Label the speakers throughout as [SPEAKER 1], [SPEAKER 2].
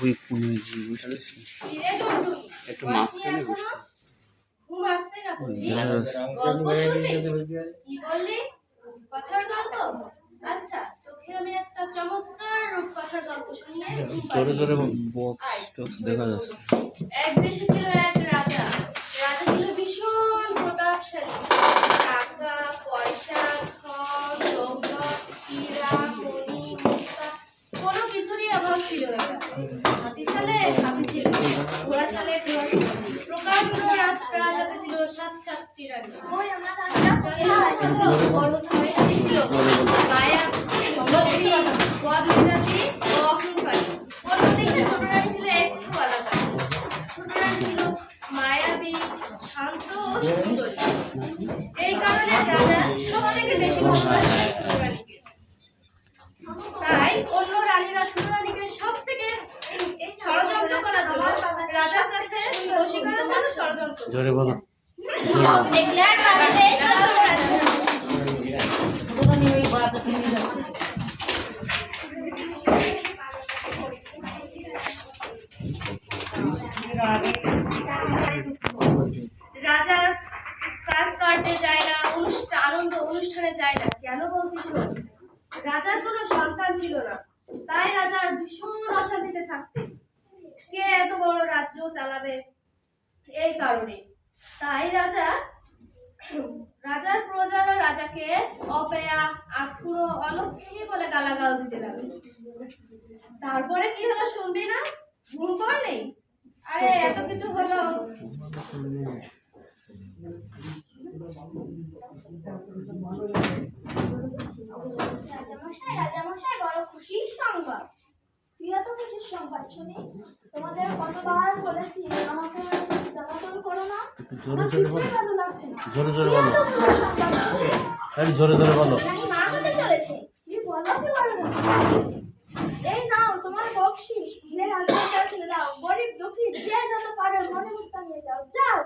[SPEAKER 1] ওই কোণে যে বুঝতেছি একটু মাঝখানে বসতে
[SPEAKER 2] আচ্ছা, তোকে আমি একটা চমৎকার রূপকথার গল্প শুনিয়ে
[SPEAKER 1] জোরে জোরে বক্স দেখা যাচ্ছে।
[SPEAKER 2] এক দেশে ছিল এক রাজা। রাজা ছিল ভীষণ প্রতাপশালী। টাকা পয়সা, ধন দৌলত, হীরা মণি মুক্তা কোনো কিছুরই অভাব ছিল না। হাতিশালে হাতি ছিল, ঘোড়াশালে ঘোড়া ছিল, প্রকাণ্ড রাজপ্রাসাদে ছিল ৭টি রানী। বড় ছয়টি ছিল মায়া, মন্ত্রী, পদবিরাজী ও অহংকারী। অন্যদিকে ছোট রানী ছিল একটু আলাদা। ছোট রানী ছিল মায়াবী, শান্ত ও সুন্দরী। এই কারণে রাজা সবথেকে বেশি ভালোবাসতেন ছোট রানীকে। তাই অন্য রানীরা ছোট রানীকে সবথেকে ষড়যন্ত্র করার জন্য রাজার কাছে দোষী করার জন্য ষড়যন্ত্র
[SPEAKER 1] জোরে বলো।
[SPEAKER 2] দেখলে আর বাড়িতে রাজা কাজ করতে যায় না, আনন্দ অনুষ্ঠানে যায় না। কেন বলছিল? রাজার কোনো সন্তান ছিল না, তাই রাজার ভীষণ অশান্তিতে থাকতেন। কে এত বড় রাজ্য চালাবে, এই কারণে। তাই রাজার প্রজারা রাজাকে অপয়া, আখুড়ো, অলক্ষী বলে গালাগাল দিতে লাগলো। তারপরে কি হলো শুনবি না? ঘুম পড়লি? আরে এত কিছু হলো। রাজামশাই বড় খুশির সংবাদ। কি এত খুশির সংবাদ শুনি? তোমাদের কতবার বলেছি আমাকে জ্বালাতন করো না।
[SPEAKER 1] জোরে জোরে বলো।
[SPEAKER 2] ভালো লাগছে না।
[SPEAKER 1] জোরে জোরে বলো। জোরে জোরে বলো।
[SPEAKER 2] মা হতে চলেছে। কি বলো কি বলো না? এই নাও তোমার বকশিশ, যে রাজার কাছে দাও। গরিব দুঃখী যে যত পারে মনে মুক্তা নিয়ে যাও। যাও।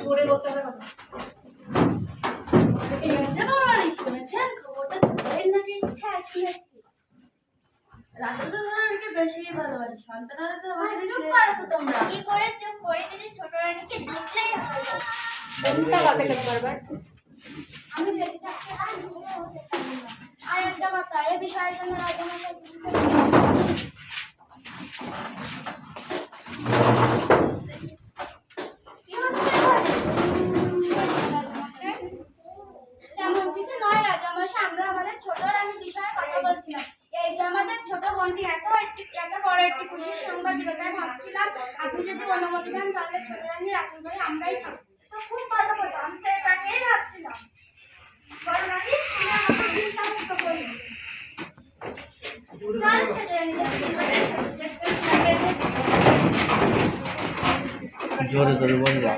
[SPEAKER 2] জোরে বলতে হবে কথা। শুনেছেন খবরটা? নাকি? হ্যাঁ শুনেছি। রাজা তো রানীকে বেশি ভালোবাসে, সন্তানরা তো আমাকে চুপ করো তো তোমরা। কি করে চুপ করে দিদি? ছোট রানীকে দেখলেই ভালো। কোনটা কথা করবার? আমি বেঁচে থাকতে আর ঘুমিয়ে উঠতে পারি না। আর একটা কথা, এই বিষয়ে জন্য রাজামশাই কিছু কি হচ্ছে? তেমন কিছু নয় রাজামশাই, আমরা আমাদের ছোট রানীর বিষয়ে কথা বলছিলাম। এই যে আমাদের ছোট বোনটি এত বড় একটি খুশির সংবাদ দিল, তাই ভাবছিলাম আপনি যদি অনুমতি দেন তাহলে ছোট রানী রাখুন করে আমরাই থাকবো। তো খুব ভালো কথা, আমি তো এটা নিয়েই ভাবছিলাম। বড় রানী তুমি আমাকে চিন্তা মুক্ত করুন। চল ছোট রানী,
[SPEAKER 1] জোরে জোরে বলো।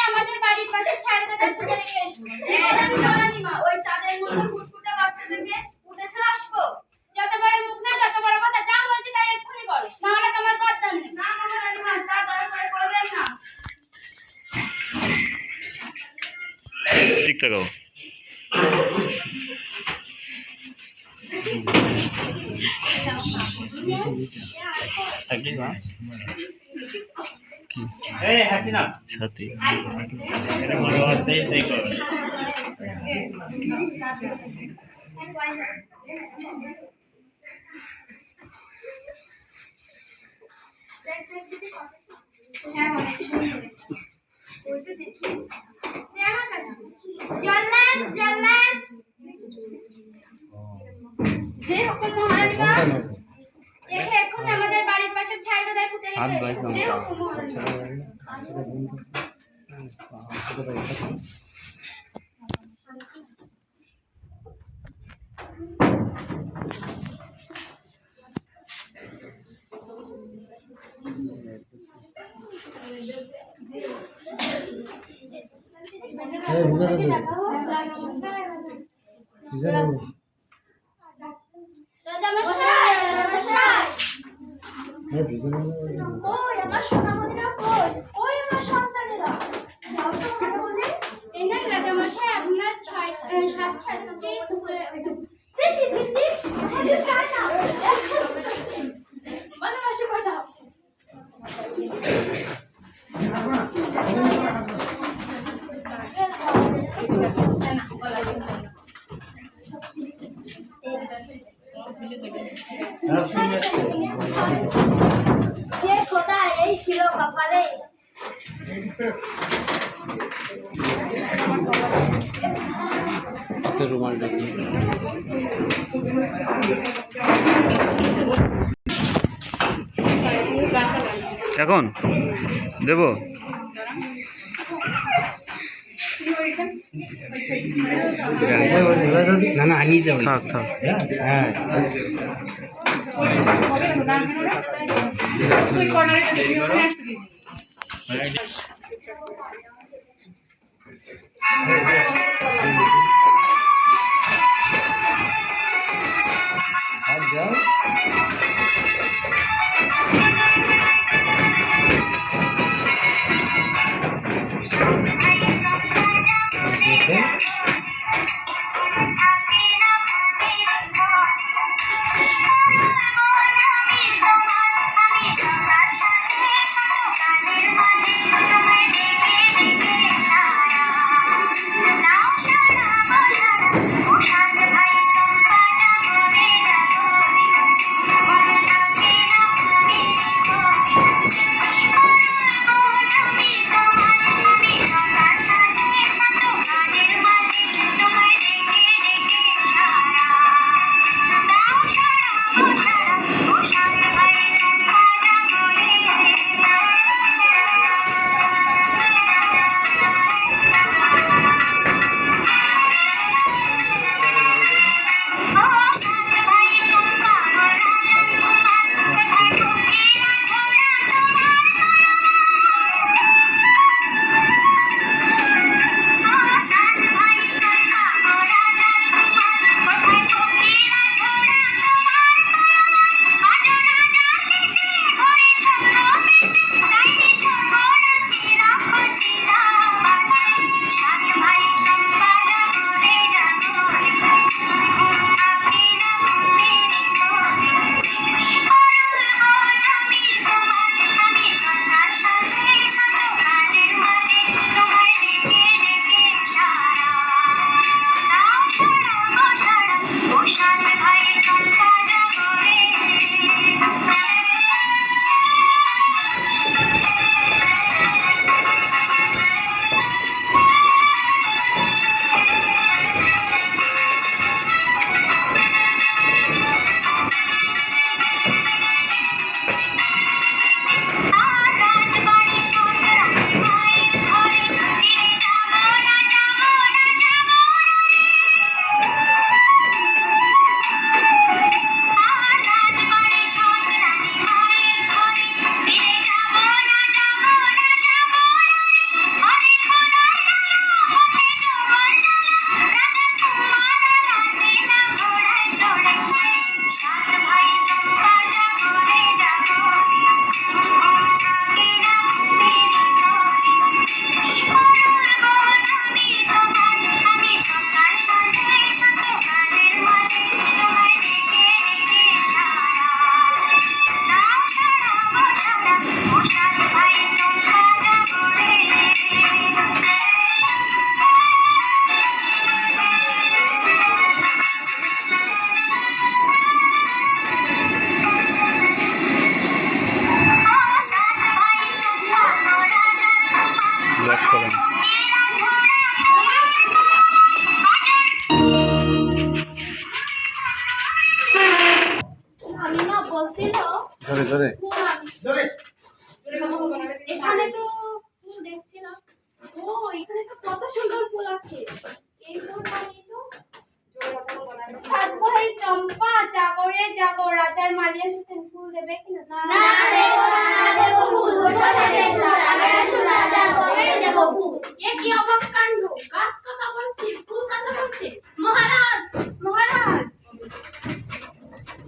[SPEAKER 1] আমাদের বাড়ির পাশে ছাড়তে রেখে এসো। ওই চাঁদের মধ্যে ফুটফুটে বাচ্চাদেরকে উঠেতে আসবো। যত বড় মুখ না যত বড় কথা, যা বলছি তাই এক্ষুনি করো, না হলে তোমার কথা নেই। না মহারানীমা, তা দয়া করে করবেন না। ঠিকঠাক গাও।
[SPEAKER 3] এই হাসিনা
[SPEAKER 1] সাথে
[SPEAKER 3] এটা ভালো আছে তাই করবে।
[SPEAKER 1] হ্যাঁ অনেক সুন্দর ওই তো দেখি আমার কাছে জল্লাদ জল্লাদ যে হুকুম মহারানী মা একে এক্ষুনি আমাদের বাড়ির পাশে ছাইড়া দেয় পুঁতে রেখে যে হুকুম মহারানী রাজামশাই রাজামশাই ওই আমার সোনামণিরা কই ওই আমার সন্তানেরা যাও তো ভালো বলে এই না রাজামশাই আপনার 7 ছাত্রটি জি জি জি জি আমাদের চাই না মানে মাসে পাঠাও কে খোদা এই ছিল কপালে
[SPEAKER 4] রুমালটা এখন দেব না না আনিয়ে যাও থাক থাক হ্যাঁ
[SPEAKER 2] এখানে তো ফুল দেখছি না। ও এখানে তো কত সুন্দর ফুল আছে। এই ফুলটা নিয়ে তো
[SPEAKER 1] সাত ভাই চম্পা জাগরে জাগো রাজার মালি এসেছেন ফুল দেবে কিনা?
[SPEAKER 5] না দেব না দেব ফুল কোথা থেকে রাজা রাজা কবে দেব ফুল।
[SPEAKER 2] এ কি অবাক কাণ্ড! গাছ কথা বলছে, ফুল কথা বলছে। মহারাজ, মহারাজ,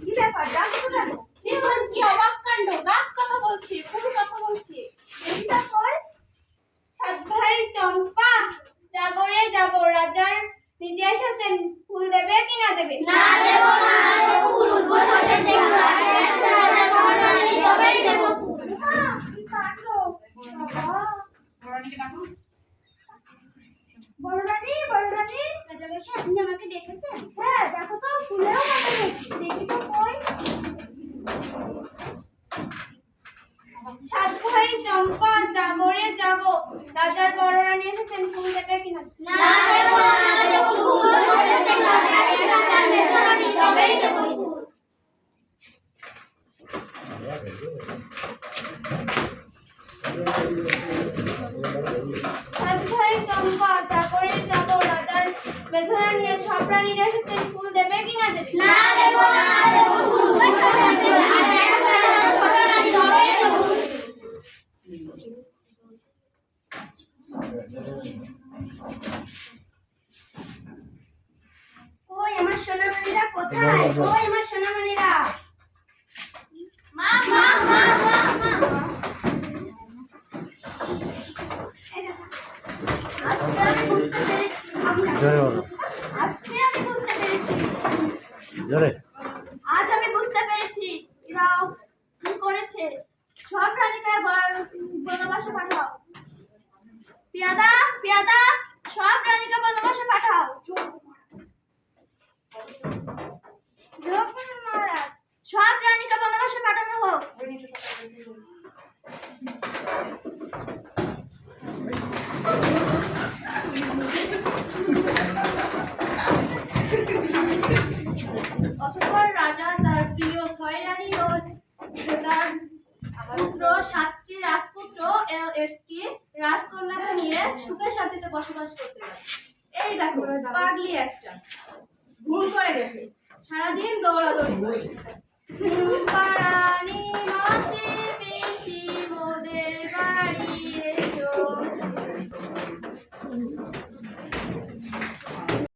[SPEAKER 1] কি ব্যাপার ডাকছো কেন?
[SPEAKER 2] কি বলছি? অবাক কাণ্ড! গাছ কথা বলছে, ফুল কথা বলছে।
[SPEAKER 1] এটা কর। সাত ভাই চম্পা জাগরে জাগো রাজার নিজে এসেছেন ফুল দেবে কিনা দেবে?
[SPEAKER 5] না দেব না দেব ফুল কোথা থেকে রাজা রাজা মহারানী কবে দেব ফুল।
[SPEAKER 1] কি কাণ্ড! বাবা! বড়রানী, বড়রানী!
[SPEAKER 5] রাজামশাই আপনি আমাকে ডেকেছেন?
[SPEAKER 1] হ্যাঁ, দেখো তো ফুলেরও কথা বলছি। দেখি তো কই? সাত ভাই চম্পা জাগরে জাগো রাজার বড়রানী এসেছেন ফুল দেবে কিনা?
[SPEAKER 5] না দেব না দেব ফুল কোথা থেকে রাজা রাজা মহারানী কবে দেব ফুল।
[SPEAKER 1] সাত ভাই চম্পা জাগরে জাগো রাজার মেঝরানী সব রানীরা এসেছেন ফুল দেবে কিনা দেবে?
[SPEAKER 5] না দেব না দেব ফুল কোথা থেকে রাজা রাজা মহারানী কবে দেব ফুল।
[SPEAKER 1] কই আমার সোনামণিরা কোথায়? কই আমার সোনামণিরা?
[SPEAKER 5] মা মা মা মা মা।
[SPEAKER 1] আজকে আমি বুঝতে পেরেছি। আজকে আমি বুঝতে পেরেছি। আজ আমি বুঝতে পেরেছি এরা কি করেছে। সব রানীকে বনবাসে পাঠাও। পিয়াদা, পিয়াদা, সব রানীকে বনবাসে পাঠাও। যোগমায়া মহারাজ, সব রানীকে বনবাসে পাঠানো হোক। অতঃপর রাজা তার প্রিয় ছয় রানী ও তার পুত্র সাতটি রাজপুত্র একটি রাজকন্যাকে নিয়ে সুখে শান্তিতে বসবাস করতে লাগে। এই দেখো পাগলি একটা ঘুম করে গেছে, সারাদিন দৌড়াদৌড়ি করে।